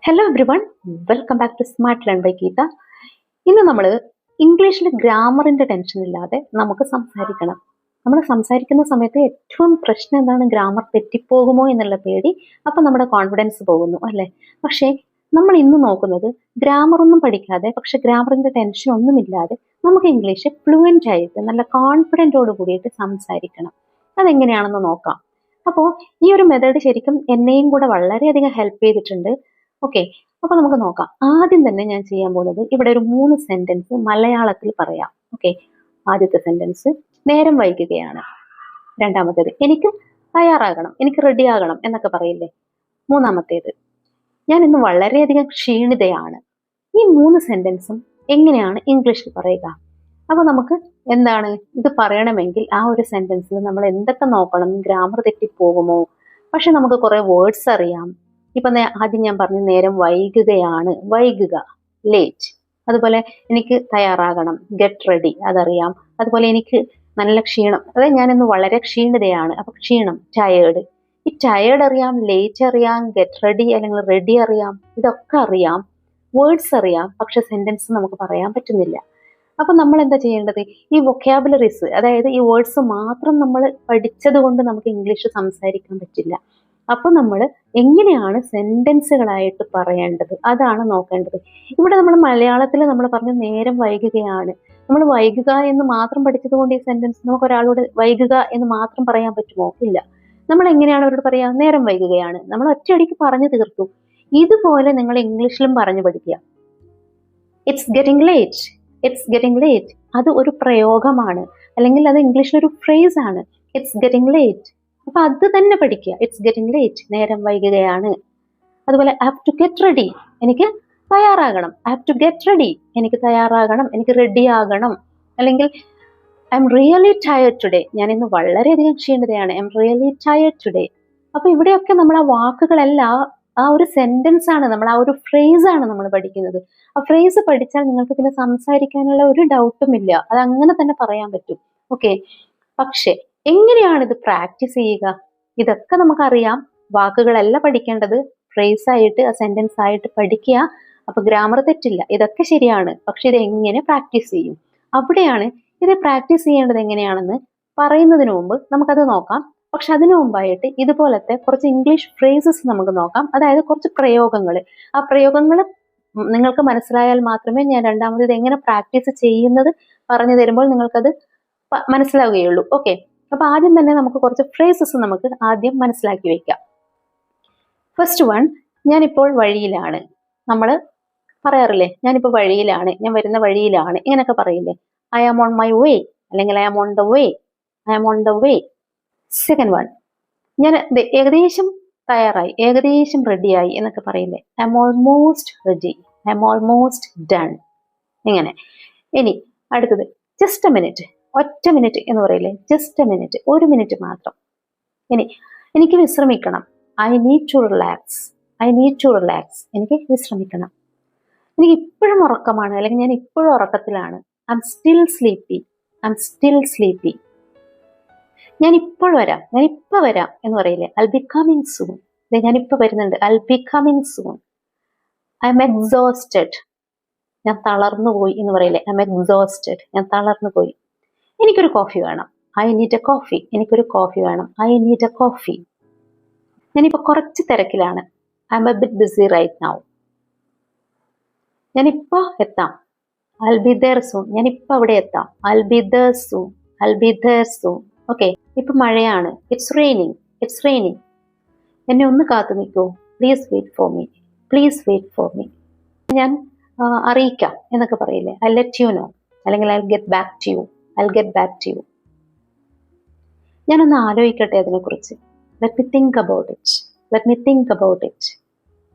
Hello everyone, welcome back to smart learn by Geetha. ഇന്ന് നമ്മൾ ഇംഗ്ലീഷിൽ ഗ്രാമറിന്റെ ടെൻഷൻ ഇല്ലാതെ നമുക്ക് സംസാരിക്കണം. നമ്മൾ സംസാരിക്കുന്ന സമയത്ത് ഏറ്റവും പ്രശ്നം എന്താണ്? ഗ്രാമർ തെറ്റിപ്പോകുമോ എന്നുള്ള പേടി. അപ്പം നമ്മുടെ കോൺഫിഡൻസ് പോകുന്നു അല്ലേ? പക്ഷേ നമ്മൾ ഇന്ന് നോക്കുന്നത് ഗ്രാമർ ഒന്നും പഠിക്കാതെ, പക്ഷെ ഗ്രാമറിന്റെ ടെൻഷൻ ഒന്നുമില്ലാതെ നമുക്ക് ഇംഗ്ലീഷ് ഫ്ലുവൻ്റ് ആയിട്ട് നല്ല കോൺഫിഡൻറ്റോട് കൂടിയിട്ട് സംസാരിക്കണം. അതെങ്ങനെയാണെന്ന് നോക്കാം. അപ്പോൾ ഈ ഒരു മെത്തേഡ് ശരിക്കും എന്നെയും കൂടെ വളരെയധികം ഹെൽപ്പ് ചെയ്തിട്ടുണ്ട്. ഓക്കെ, അപ്പൊ നമുക്ക് നോക്കാം. ആദ്യം തന്നെ ഞാൻ ചെയ്യാൻ പോകുന്നത് ഇവിടെ ഒരു 3 സെന്റൻസ് മലയാളത്തിൽ പറയാം. ഓക്കെ, ആദ്യത്തെ സെന്റൻസ് നേരം വൈകുകയാണ്. രണ്ടാമത്തേത് എനിക്ക് തയ്യാറാകണം, എനിക്ക് റെഡി ആകണം എന്നൊക്കെ പറയില്ലേ. മൂന്നാമത്തേത് ഞാൻ ഇന്ന് വളരെയധികം ക്ഷീണിതയാണ്. ഈ 3 സെന്റൻസും എങ്ങനെയാണ് ഇംഗ്ലീഷിൽ പറയുക? അപ്പൊ നമുക്ക് എന്താണ് ഇത് പറയണമെങ്കിൽ ആ ഒരു സെന്റൻസിൽ നമ്മൾ എന്തൊക്കെ നോക്കണം? ഗ്രാമർ തെറ്റിപ്പോകുമോ? പക്ഷെ നമുക്ക് കുറെ വേർഡ്സ് അറിയാം. ഇപ്പൊ ആദ്യം ഞാൻ പറഞ്ഞു നേരം വൈകുകയാണ്, വൈകുക, ലേറ്റ്. അതുപോലെ എനിക്ക് തയ്യാറാകണം, ഗെറ്റ് റെഡി, അതറിയാം. അതുപോലെ എനിക്ക് നല്ല ക്ഷീണം, അതായത് ഞാനിന്ന് വളരെ ക്ഷീണിതയാണ്, അപ്പൊ ക്ഷീണം, ടയേർഡ്. ഈ ടയേർഡ് അറിയാം, ലേറ്റ് അറിയാം, ഗെറ്റ് റെഡി അല്ലെങ്കിൽ റെഡി അറിയാം, ഇതൊക്കെ അറിയാം, വേർഡ്സ് അറിയാം. പക്ഷെ സെന്റൻസ് നമുക്ക് പറയാൻ പറ്റുന്നില്ല. അപ്പൊ നമ്മൾ എന്താ ചെയ്യേണ്ടത്? ഈ വൊക്കാബുലറീസ്, അതായത് ഈ വേർഡ്സ് മാത്രം നമ്മൾ പഠിച്ചത് കൊണ്ട് നമുക്ക് ഇംഗ്ലീഷ് സംസാരിക്കാൻ പറ്റില്ല. അപ്പൊ നമ്മൾ എങ്ങനെയാണ് സെന്റൻസുകളായിട്ട് പറയേണ്ടത് അതാണ് നോക്കേണ്ടത്. ഇവിടെ നമ്മൾ മലയാളത്തിൽ നമ്മൾ പറഞ്ഞു നേരം വൈകുകയാണ്. നമ്മൾ വൈകുക എന്ന് മാത്രം പഠിച്ചത് കൊണ്ട് ഈ സെന്റൻസ് നമുക്ക് ഒരാളോട് വൈകുക എന്ന് മാത്രം പറയാൻ പറ്റുമോ? ഇല്ല. നമ്മൾ എങ്ങനെയാണ് അവരോട് പറയാ? നേരം വൈകുകയാണ്. നമ്മൾ ഒറ്റയടിക്ക് പറഞ്ഞു തീർത്തു. ഇതുപോലെ നിങ്ങൾ ഇംഗ്ലീഷിലും പറഞ്ഞു പഠിക്കുക. It's getting late, it's getting late. അത് ഒരു പ്രയോഗമാണ്, അല്ലെങ്കിൽ അത് ഇംഗ്ലീഷിലൊരു ഫ്രേസ് ആണ്. It's getting late. അപ്പൊ അത് തന്നെ പഠിക്കുക. ഇറ്റ്സ് ഗെറ്റിംഗ് ലേറ്റ്, നേരം വൈകുകയാണ്. അതുപോലെ ഹാവ് ടു ഗെറ്റ് റെഡി, എനിക്ക് തയ്യാറാകണം. ഹാവ് ടു ഗെറ്റ് റെഡി, എനിക്ക് തയ്യാറാകണം, എനിക്ക് റെഡി ആകണം. അല്ലെങ്കിൽ I'm really tired today, ഞാൻ ഇന്ന് വളരെയധികം ക്ഷീണിതയാണ്. I'm really tired today. അപ്പൊ ഇവിടെയൊക്കെ നമ്മൾ ആ വാക്കുകളെല്ലാം ആ ഒരു സെന്റൻസ് ആണ്, നമ്മൾ ആ ഒരു ഫ്രേസ് ആണ് നമ്മൾ പഠിക്കുന്നത്. ആ ഫ്രേസ് പഠിച്ചാൽ നിങ്ങൾക്ക് പിന്നെ സംസാരിക്കാനുള്ള ഒരു ഡൗട്ടും ഇല്ല, അത് അങ്ങനെ തന്നെ പറയാൻ പറ്റും. ഓക്കെ, പക്ഷെ എങ്ങനെയാണ് ഇത് പ്രാക്ടീസ് ചെയ്യുക? ഇതൊക്കെ നമുക്കറിയാം. വാക്കുകളല്ല പഠിക്കേണ്ടത്, ഫ്രേസ് ആയിട്ട് സെന്റൻസ് ആയിട്ട് പഠിക്കുക. അപ്പൊ ഗ്രാമർ തെറ്റില്ല, ഇതൊക്കെ ശരിയാണ്. പക്ഷെ ഇത് എങ്ങനെ പ്രാക്ടീസ് ചെയ്യും? അവിടെയാണ് ഇത് പ്രാക്ടീസ് ചെയ്യേണ്ടത് എങ്ങനെയാണെന്ന് പറയുന്നതിന് മുമ്പ് നമുക്കത് നോക്കാം. പക്ഷെ അതിനു മുമ്പായിട്ട് ഇതുപോലത്തെ കുറച്ച് ഇംഗ്ലീഷ് ഫ്രേസസ് നമുക്ക് നോക്കാം. അതായത് കുറച്ച് പ്രയോഗങ്ങൾ. ആ പ്രയോഗങ്ങൾ നിങ്ങൾക്ക് മനസ്സിലായാൽ മാത്രമേ ഞാൻ രണ്ടാമത് ഇത് എങ്ങനെ പ്രാക്ടീസ് ചെയ്യുന്നത് പറഞ്ഞു തരുമ്പോൾ നിങ്ങൾക്കത് മനസ്സിലാവുകയുള്ളൂ. ഓക്കെ, അപ്പൊ ആദ്യം തന്നെ നമുക്ക് കുറച്ച് ഫ്രേസസ് നമുക്ക് ആദ്യം മനസ്സിലാക്കി വെക്കാം. ഫസ്റ്റ് വൺ, ഞാനിപ്പോൾ വഴിയിലാണ്. നമ്മൾ പറയാറില്ലേ, ഞാനിപ്പോൾ വഴിയിലാണ്, ഞാൻ വരുന്ന വഴിയിലാണ്, ഇങ്ങനെയൊക്കെ പറയില്ലേ. I am on my way, അല്ലെങ്കിൽ I am on the way, I am on the way. Second one, ഞാൻ ഏകദേശം തയ്യാറായി, ഏകദേശം റെഡിയായി എന്നൊക്കെ പറയില്ലേ. I am almost ready, I am almost done. ഇങ്ങനെ. ഇനി അടുത്തത് ജസ്റ്റ് എ മിനിറ്റ്, ഒറ്റ മിനിറ്റ് എന്ന് പറയില്ലേ. ജസ്റ്റ് എ മിനിറ്റ്, ഒരു മിനിറ്റ് മാത്രം. ഇനി എനിക്ക് വിശ്രമിക്കണം, I need to relax, I need to relax. എനിക്ക് വിശ്രമിക്കണം. എനിക്ക് ഇപ്പോഴും ഉറക്കമാണ്, അല്ലെങ്കിൽ ഞാൻ ഇപ്പോഴും ഉറക്കത്തിലാണ്. I'm still sleepy, I'm still sleepy. ഞാൻ ഇപ്പോൾ വരാം, ഞാൻ ഇപ്പൊ വരാം എന്ന് പറയില്ലേ. ഐ ബി കമ്മിങ് സൂൺ, ഞാൻ ഇപ്പൊ വരുന്നുണ്ട്. I B coming soon. I M exhausted, ഞാൻ തളർന്നു പോയി എന്ന് പറയില്ലേ. ഐ എം എക്സോസ്റ്റഡ്, ഞാൻ തളർന്നു പോയി. എനിക്കൊരു കോഫി വേണം, ഐ നീഡ് എ കോഫി. എനിക്കൊരു കോഫി വേണം, ഐ നീഡ് എ കോഫി. ഞാനിപ്പോ കുറച്ച് തിരക്കിലാണ്, I'm a bit busy right now. ഞാനിപ്പോ എത്താം, ഐ ബി ദേർ സൂൺ. ഞാനിപ്പോ അവിടെ എത്താം, I be there soon, I be there soon. Okay, ഇപ്പൊ മഴയാണ്, ഇറ്റ്സ് റെയിനിങ്, ഇറ്റ്സ് റെയിനിങ്. എന്നെ ഒന്ന് കാത്തു നിൽക്കൂ, please wait for me, please wait for me. ഞാൻ അറിയിക്കാം എന്നൊക്കെ പറയില്ലേ. ഐ ലെറ്റ് യു നോ, അല്ലെങ്കിൽ I get back to you, I get back to you. ഞാനൊന്ന് ആലോചിക്കട്ടെ അതിനെക്കുറിച്ച്. Let me think about it, let me think about it.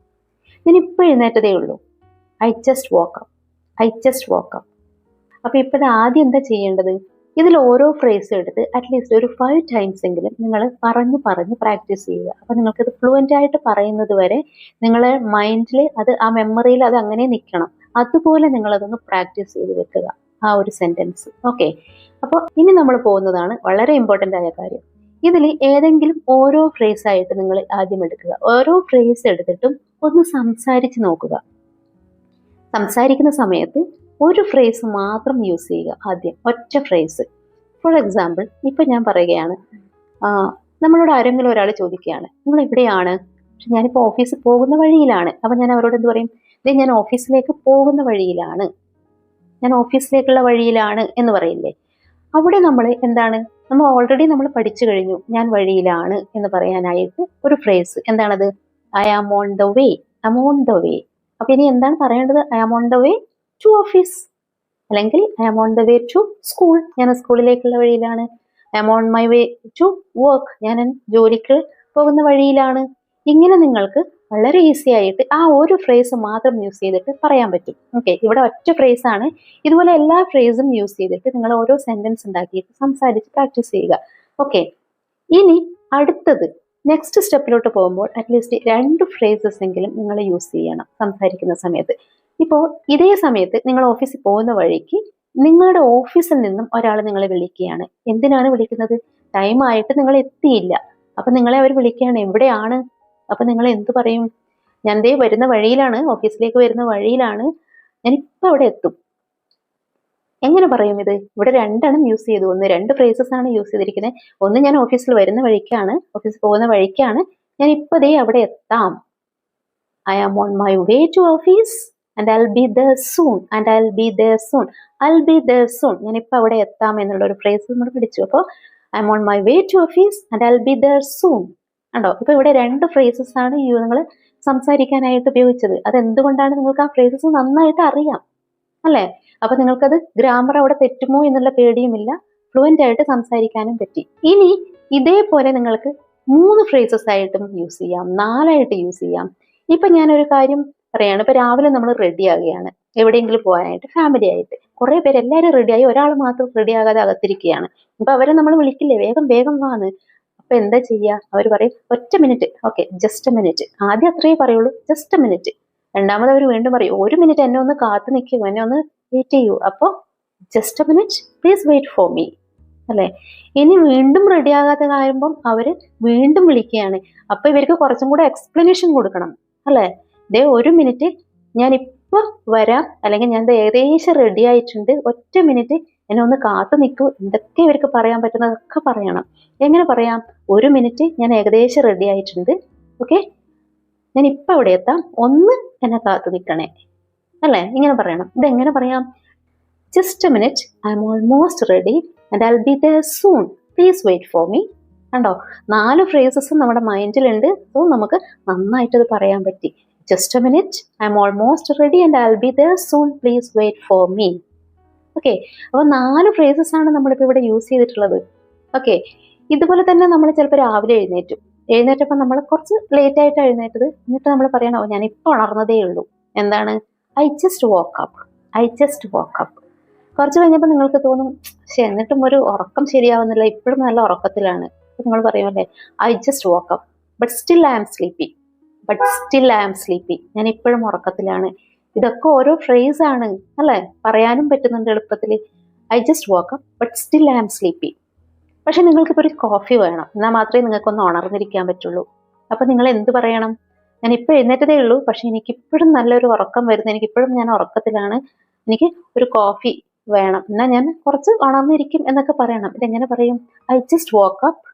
ഞാൻ ഇപ്പോൾ എഴുന്നേറ്റതേ ഉള്ളൂ, I just wake up, I just wake up. അപ്പൊ ഇപ്പോഴും ആദ്യം എന്താ ചെയ്യേണ്ടത്? ഇതിൽ ഓരോ ഫ്രേസ് എടുത്ത് അറ്റ്ലീസ്റ്റ് ഒരു 5 ടൈംസ് എങ്കിലും നിങ്ങൾ പറഞ്ഞ് പ്രാക്ടീസ് ചെയ്യുക. അപ്പൊ നിങ്ങൾക്കത് ഫ്ലുവൻ്റ് ആയിട്ട് പറയുന്നത് വരെ നിങ്ങളെ മൈൻഡിൽ അത്, ആ മെമ്മറിയിൽ അത് അങ്ങനെ നിൽക്കണം. അതുപോലെ നിങ്ങളതൊന്ന് പ്രാക്ടീസ് ചെയ്ത് വെക്കുക, ആ ഒരു സെന്റൻസ്. ഓക്കെ, അപ്പോൾ ഇനി നമ്മൾ പോകുന്നതാണ് വളരെ ഇമ്പോർട്ടൻ്റ് ആയ കാര്യം. ഇതിൽ ഏതെങ്കിലും ഓരോ ഫ്രേസ് ആയിട്ട് നിങ്ങൾ ആദ്യം എടുക്കുക. ഓരോ ഫ്രേസ് എടുത്തിട്ടും ഒന്ന് സംസാരിച്ച് നോക്കുക. സംസാരിക്കുന്ന സമയത്ത് ഒരു ഫ്രേസ് മാത്രം യൂസ് ചെയ്യുക. ആദ്യം ഒറ്റ ഫ്രേസ്. ഫോർ എക്സാമ്പിൾ, ഇപ്പൊ ഞാൻ പറയുകയാണ്, നമ്മളോട് ആരെങ്കിലും ഒരാൾ ചോദിക്കുകയാണ്, നിങ്ങൾ എവിടെയാണ്? പക്ഷെ ഞാനിപ്പോൾ ഓഫീസിൽ പോകുന്ന വഴിയിലാണ്. അപ്പൊ ഞാൻ അവരോട് എന്ത് പറയും? ഞാൻ ഓഫീസിലേക്ക് പോകുന്ന വഴിയിലാണ്, ഞാൻ ഓഫീസിലേക്കുള്ള വഴിയിലാണ് എന്ന് പറയില്ലേ? അവിടെ നമ്മൾ എന്താണ്, നമ്മൾ ഓൾറെഡി നമ്മൾ പഠിച്ചു കഴിഞ്ഞു ഞാൻ വഴിയിലാണ് എന്ന് പറയാനായിട്ട് ഒരു ഫ്രേസ്. എന്താണത്? I am on the way. I am on the way. അപ്പൊ ഇനി എന്താണ് പറയേണ്ടത്? I am on the way to office, അല്ലെങ്കിൽ I am on the way to school, ഞാൻ സ്കൂളിലേക്കുള്ള വഴിയിലാണ്. I am on my way to work, ഞാൻ ജോലിക്ക് പോകുന്ന വഴിയിലാണ്. ഇങ്ങനെ നിങ്ങൾക്ക് വളരെ ഈസി ആയിട്ട് ആ ഒരു ഫ്രേസ് മാത്രം യൂസ് ചെയ്തിട്ട് പറയാൻ പറ്റും. ഓക്കെ, ഇവിടെ ഒറ്റ ഫ്രേസ് ആണ്. ഇതുപോലെ എല്ലാ ഫ്രേസും യൂസ് ചെയ്തിട്ട് നിങ്ങൾ ഓരോ സെന്റൻസ് ഉണ്ടാക്കിയിട്ട് സംസാരിച്ച് പ്രാക്ടീസ് ചെയ്യുക. ഓക്കെ, ഇനി അടുത്തത് നെക്സ്റ്റ് സ്റ്റെപ്പിലോട്ട് പോകുമ്പോൾ അറ്റ്ലീസ്റ്റ് 2 ഫ്രേസസ് എങ്കിലും നിങ്ങൾ യൂസ് ചെയ്യണം സംസാരിക്കുന്ന സമയത്ത്. ഇപ്പോൾ ഇതേ സമയത്ത് നിങ്ങൾ ഓഫീസിൽ പോകുന്ന വഴിക്ക് നിങ്ങളുടെ ഓഫീസിൽ നിന്നും ഒരാൾ നിങ്ങളെ വിളിക്കുകയാണ്. എന്തിനാണ് വിളിക്കുന്നത്? ടൈം ആയിട്ട് നിങ്ങൾ എത്തിയില്ല. അപ്പൊ നിങ്ങളെ അവർ വിളിക്കുകയാണ്, എവിടെയാണ്? അപ്പൊ നിങ്ങൾ എന്ത് പറയും? ഞാൻ ദേ വരുന്ന വഴിയിലാണ്, ഓഫീസിലേക്ക് വരുന്ന വഴിയിലാണ്, ഞാനിപ്പോ അവിടെ എത്തും. എങ്ങനെ പറയും ഇത്? ഇവിടെ 2 യൂസ് ചെയ്തു. 2 ഫ്രേസസ് ആണ് യൂസ് ചെയ്തിരിക്കുന്നത്. ഒന്ന്, ഞാൻ ഓഫീസിൽ വരുന്ന വഴിക്കാണ്, ഓഫീസിൽ പോകുന്ന വഴിക്കാണ്, ഞാൻ ഇപ്പൊ ദേ അവിടെ എത്താം. I am on my way to office and I will be there soon, and I'll be there soon. I'll be there soon. ഞാനിപ്പോ അവിടെ എത്താം എന്നുള്ള ഒരു ഫ്രേസ് നമ്മൾ പഠിച്ചു. അപ്പോൾ I am on my way to office and I will be there soon. ഉണ്ടോ? ഇപ്പൊ ഇവിടെ 2 ഫ്രേസസ് ആണ് നിങ്ങൾ സംസാരിക്കാനായിട്ട് ഉപയോഗിച്ചത്. അതെന്തുകൊണ്ടാണ്? നിങ്ങൾക്ക് ആ ഫ്രേസസ് നന്നായിട്ട് അറിയാം അല്ലേ? അപ്പൊ നിങ്ങൾക്കത് ഗ്രാമർ അവിടെ തെറ്റുമോ എന്നുള്ള പേടിയുമില്ല, ഫ്ലുവന്റ് ആയിട്ട് സംസാരിക്കാനും പറ്റി. ഇനി ഇതേപോലെ നിങ്ങൾക്ക് 3 ഫ്രേസസ് ആയിട്ടും യൂസ് ചെയ്യാം, 4 ആയിട്ട് യൂസ് ചെയ്യാം. ഇപ്പൊ ഞാനൊരു കാര്യം പറയാണ്. ഇപ്പൊ രാവിലെ നമ്മൾ റെഡി ആകുകയാണ് എവിടെയെങ്കിലും പോകാനായിട്ട്, ഫാമിലി ആയിട്ട്. കുറെ പേര് എല്ലാവരും റെഡിയായി, ഒരാൾ മാത്രം റെഡി ആകാതെ അകത്തിരിക്കുകയാണ്. അപ്പൊ അവരെ നമ്മൾ വിളിക്കില്ലേ, വേഗം വേഗം വാന്ന്. അപ്പൊ എന്താ ചെയ്യുക? അവർ പറയും ഒറ്റ minute. Okay, just a minute. ആദ്യം അത്രയേ പറയുള്ളൂ, ജസ്റ്റ് എ മിനിറ്റ്. രണ്ടാമത് അവർ വീണ്ടും പറയും, 1 മിനിറ്റ് എന്നെ ഒന്ന് കാത്തു നിൽക്കൂ, എന്നെ ഒന്ന് വെയിറ്റ് ചെയ്യൂ. അപ്പോൾ just a minute, please wait for me അല്ലെ? ഇനി വീണ്ടും റെഡി ആകാതെ കഴിയുമ്പം അവര് വീണ്ടും വിളിക്കുകയാണ്. അപ്പൊ ഇവർക്ക് കുറച്ചും കൂടെ എക്സ്പ്ലനേഷൻ കൊടുക്കണം അല്ലെ? ദേ 1 മിനിറ്റ്, ഞാൻ ഇപ്പൊ വരാം, അല്ലെങ്കിൽ ഞാൻ ഏകദേശം റെഡി ആയിട്ടുണ്ട്, ഒറ്റ മിനിറ്റ് എന്നെ ഒന്ന് കാത്തു നിൽക്കൂ. എന്തൊക്കെ ഇവർക്ക് പറയാൻ പറ്റുന്നതൊക്കെ പറയണം. എങ്ങനെ പറയാം? 1 മിനിറ്റ്, ഞാൻ ഏകദേശം റെഡി ആയിട്ടുണ്ട്, ഓക്കെ, ഞാൻ ഇപ്പൊ അവിടെ എത്താം, ഒന്ന് എന്നെ കാത്തു നിൽക്കണേ അല്ലെ? ഇങ്ങനെ പറയണം. ഇതെങ്ങനെ പറയാം? Just a minute, I'm almost ready and I will be there soon, please wait for me. കണ്ടോ? 4 ഫ്രേസസും നമ്മുടെ മൈൻഡിലുണ്ട്. സോ നമുക്ക് നന്നായിട്ട് അത് പറയാൻ പറ്റി. Just a minute, I'm almost ready and I will be there soon, please wait for me. Okay, അപ്പൊ 4 phrases ആണ് നമ്മളിപ്പോ ഇവിടെ യൂസ് ചെയ്തിട്ടുള്ളത്. ഓക്കെ, ഇതുപോലെ തന്നെ നമ്മൾ ചിലപ്പോൾ രാവിലെ എഴുന്നേറ്റപ്പോൾ നമ്മൾ കുറച്ച് ലേറ്റ് ആയിട്ട് എഴുന്നേറ്റത്, എന്നിട്ട് നമ്മൾ പറയണോ, ഞാൻ ഇപ്പൊ ഉണർന്നതേ ഉള്ളൂ. എന്താണ്? I just woke up. I just woke up. കുറച്ച് കഴിഞ്ഞപ്പോൾ നിങ്ങൾക്ക് തോന്നും, പക്ഷെ എന്നിട്ടും ഒരു ഉറക്കം ശരിയാവുന്നില്ല, ഇപ്പോഴും നല്ല ഉറക്കത്തിലാണ്. നിങ്ങൾ പറയുമല്ലേ, I just woke up but still I am sleepy. But still I am sleepy, ഞാൻ ഇപ്പോഴും ഉറക്കത്തിലാണ്. ഇതൊക്കെ ഓരോ ഫ്രേസ് ആണ് അല്ലെ? പറയാനും പറ്റുന്നുണ്ട് എളുപ്പത്തിൽ. I just woke up but still I am sleepy. പക്ഷെ നിങ്ങൾക്കിപ്പോൾ ഒരു കോഫി വേണം, എന്നാൽ മാത്രമേ നിങ്ങൾക്കൊന്ന് ഉണർന്നിരിക്കാൻ പറ്റുള്ളൂ. അപ്പൊ നിങ്ങൾ എന്ത് പറയണം? ഞാൻ ഇപ്പൊ എഴുന്നേറ്റതേ ഉള്ളൂ, പക്ഷെ എനിക്കിപ്പോഴും നല്ലൊരു ഉറക്കം വരുന്നു, എനിക്കിപ്പോഴും ഞാൻ ഉറക്കത്തിലാണ്, എനിക്ക് ഒരു കോഫി വേണം, എന്നാൽ ഞാൻ കുറച്ച് ഉണർന്നിരിക്കും എന്നൊക്കെ പറയണം. ഇതെങ്ങനെ പറയും? I just woke up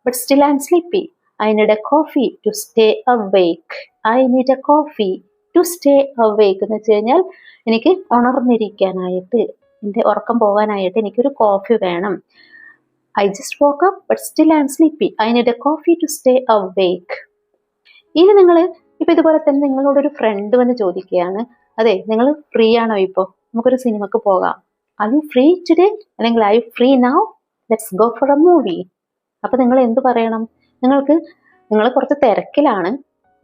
but still I am sleepy. I need a coffee to stay awake. I need a coffee to stay awake എന്ന് വെച്ച് കഴിഞ്ഞാൽ എനിക്ക് ഉണർന്നിരിക്കാനായിട്ട്, എൻ്റെ ഉറക്കം പോകാനായിട്ട് എനിക്കൊരു കോഫി വേണം. I just woke up but still I am sleepy. I need a coffee to stay awake. ഇനി നിങ്ങൾ ഇപ്പൊ ഇതുപോലെ തന്നെ നിങ്ങളോടൊരു ഫ്രണ്ട് വന്ന് ചോദിക്കുകയാണ്, അതെ നിങ്ങൾ ഫ്രീ ആണോ ഇപ്പോ, നമുക്കൊരു സിനിമക്ക് പോകാം, ആർ യു ഫ്രീ ടുഡേ, അല്ലെങ്കിൽ are you free now, let's go for A movie. അപ്പൊ നിങ്ങൾ എന്ത് പറയണം? നിങ്ങൾ കുറച്ച് തിരക്കിലാണ്,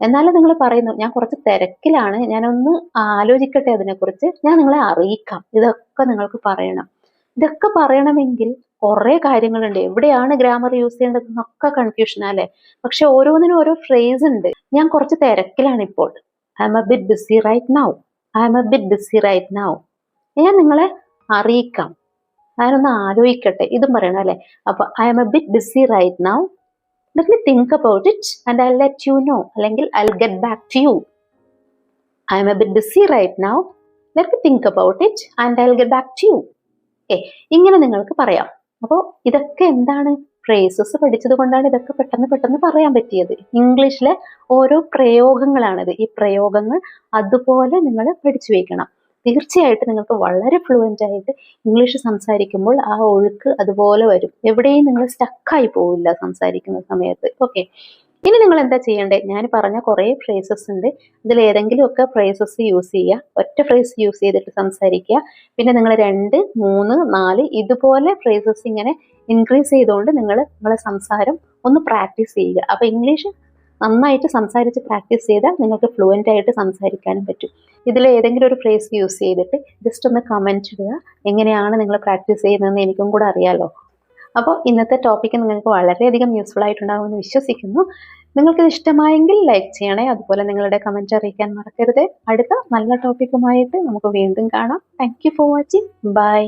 എന്നാലും നിങ്ങൾ പറയുന്നു ഞാൻ കുറച്ച് തിരക്കിലാണ്, ഞാനൊന്ന് ആലോചിക്കട്ടെ അതിനെക്കുറിച്ച്, ഞാൻ നിങ്ങളെ അറിയിക്കാം. ഇതൊക്കെ നിങ്ങൾക്ക് പറയണം. ഇതൊക്കെ പറയണമെങ്കിൽ കുറെ കാര്യങ്ങളുണ്ട്. എവിടെയാണ് ഗ്രാമർ യൂസ് ചെയ്യേണ്ടത് എന്നൊക്കെ കൺഫ്യൂഷൻ അല്ലേ? പക്ഷെ ഓരോന്നിനും ഓരോ ഫ്രേസ് ഉണ്ട്. ഞാൻ കുറച്ച് തിരക്കിലാണ് ഇപ്പോൾ, I'm a bit busy right now. I'm a bit busy right now. ഞാൻ നിങ്ങളെ അറിയിക്കാം, ഞാനൊന്ന് ആലോചിക്കട്ടെ, ഇതും പറയണം അല്ലെ? അപ്പൊ I'm a bit busy right now, let me think about it and I let you know, അല്ലെങ്കിൽ I get back to you. I'm a bit busy right now, let me think about it and I will get back to you. ഇങ്ങനെ നിങ്ങൾക്ക് പറയാം. അപ്പോൾ ഇതൊക്കെ എന്താണ്, phrases പഠിച്ചത് കൊണ്ടാണ് ഇതൊക്കെ പെട്ടെന്ന് പെട്ടെന്ന് പറയാൻ പറ്റിയത്. ഇംഗ്ലീഷിലെ ഓരോ പ്രയോഗങ്ങളാണിത്. ഈ പ്രയോഗങ്ങൾ അതുപോലെ നിങ്ങൾ പഠിച്ചു വെക്കണം. തീർച്ചയായിട്ടും നിങ്ങൾക്ക് വളരെ ഫ്ലുവൻ്റ് ആയിട്ട് ഇംഗ്ലീഷ് സംസാരിക്കുമ്പോൾ ആ ഒഴുക്ക് അതുപോലെ വരും. എവിടെയും നിങ്ങൾ സ്റ്റക്കായി പോവില്ല സംസാരിക്കുന്ന സമയത്ത്. ഓക്കെ, ഇനി നിങ്ങൾ എന്താ ചെയ്യേണ്ടത്? ഞാൻ പറഞ്ഞ കുറേ ഫ്രേസസ് ഉണ്ട്. ഇതിൽ ഏതെങ്കിലും ഒക്കെ ഫ്രേസസ് യൂസ് ചെയ്യുക. ഒറ്റ ഫ്രേസ് യൂസ് ചെയ്തിട്ട് സംസാരിക്കുക. പിന്നെ നിങ്ങൾ 2, 3, 4 ഇതുപോലെ ഫ്രേസസ് ഇങ്ങനെ ഇൻക്രീസ് ചെയ്തുകൊണ്ട് നിങ്ങളെ സംസാരം ഒന്ന് പ്രാക്ടീസ് ചെയ്യുക. അപ്പോൾ ഇംഗ്ലീഷ് നന്നായിട്ട് സംസാരിച്ച് പ്രാക്ടീസ് ചെയ്താൽ നിങ്ങൾക്ക് ഫ്ലുവൻ്റ് ആയിട്ട് സംസാരിക്കാനും പറ്റും. ഇതിൽ ഏതെങ്കിലും ഒരു ഫ്രേസ് യൂസ് ചെയ്തിട്ട് ജസ്റ്റ് ഒന്ന് കമൻറ്റ് ഇടുക. എങ്ങനെയാണ് നിങ്ങൾ പ്രാക്ടീസ് ചെയ്യുന്നതെന്ന് എനിക്കും കൂടെ അറിയാമല്ലോ. അപ്പോൾ ഇന്നത്തെ ടോപ്പിക്ക് നിങ്ങൾക്ക് വളരെയധികം യൂസ്ഫുൾ ആയിട്ടുണ്ടാകുമെന്ന് വിശ്വസിക്കുന്നു. നിങ്ങൾക്കിത് ഇഷ്ടമായെങ്കിൽ ലൈക്ക് ചെയ്യണേ. അതുപോലെ നിങ്ങളുടെ കമൻറ്റ് അറിയിക്കാൻ മറക്കരുത്. അടുത്ത നല്ല ടോപ്പിക്കുമായിട്ട് നമുക്ക് വീണ്ടും കാണാം. Thank you for watching. By.